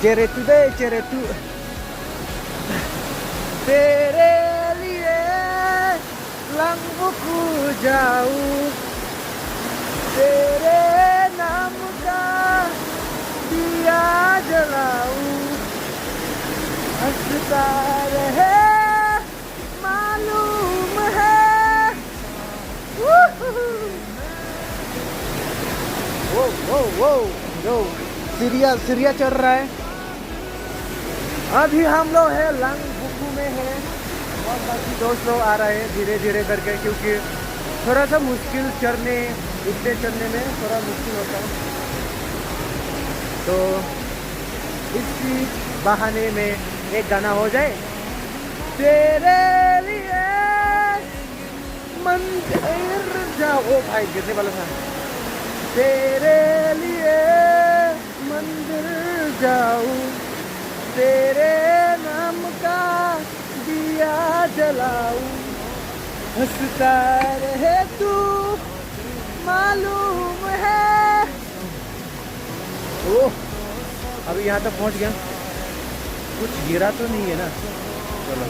चेहरे टू दे चेहरे टू तेरे लिए लंबू जाऊं तेरे नाम का दिया जलाऊं हंसता रहे मालूम है वो जो सीरिया चल रहा है। अभी हम लोग है लंगबुकू में है और बाकी दोस्त लोग आ रहे हैं धीरे धीरे करके, क्योंकि थोड़ा सा मुश्किल चढ़ने उठने चढ़ने में थोड़ा मुश्किल होता है, तो इसी बहाने में एक गाना हो जाए। तेरे लिए मंदिर जाओ भाई गिरने वाला था। तेरे लिए मंदिर जाऊं तेरे नाम का दिया जलाऊं हंसता रहे तू मालूम है। ओह अभी यहाँ तक पहुँच गया, कुछ गिरा तो नहीं है ना। चलो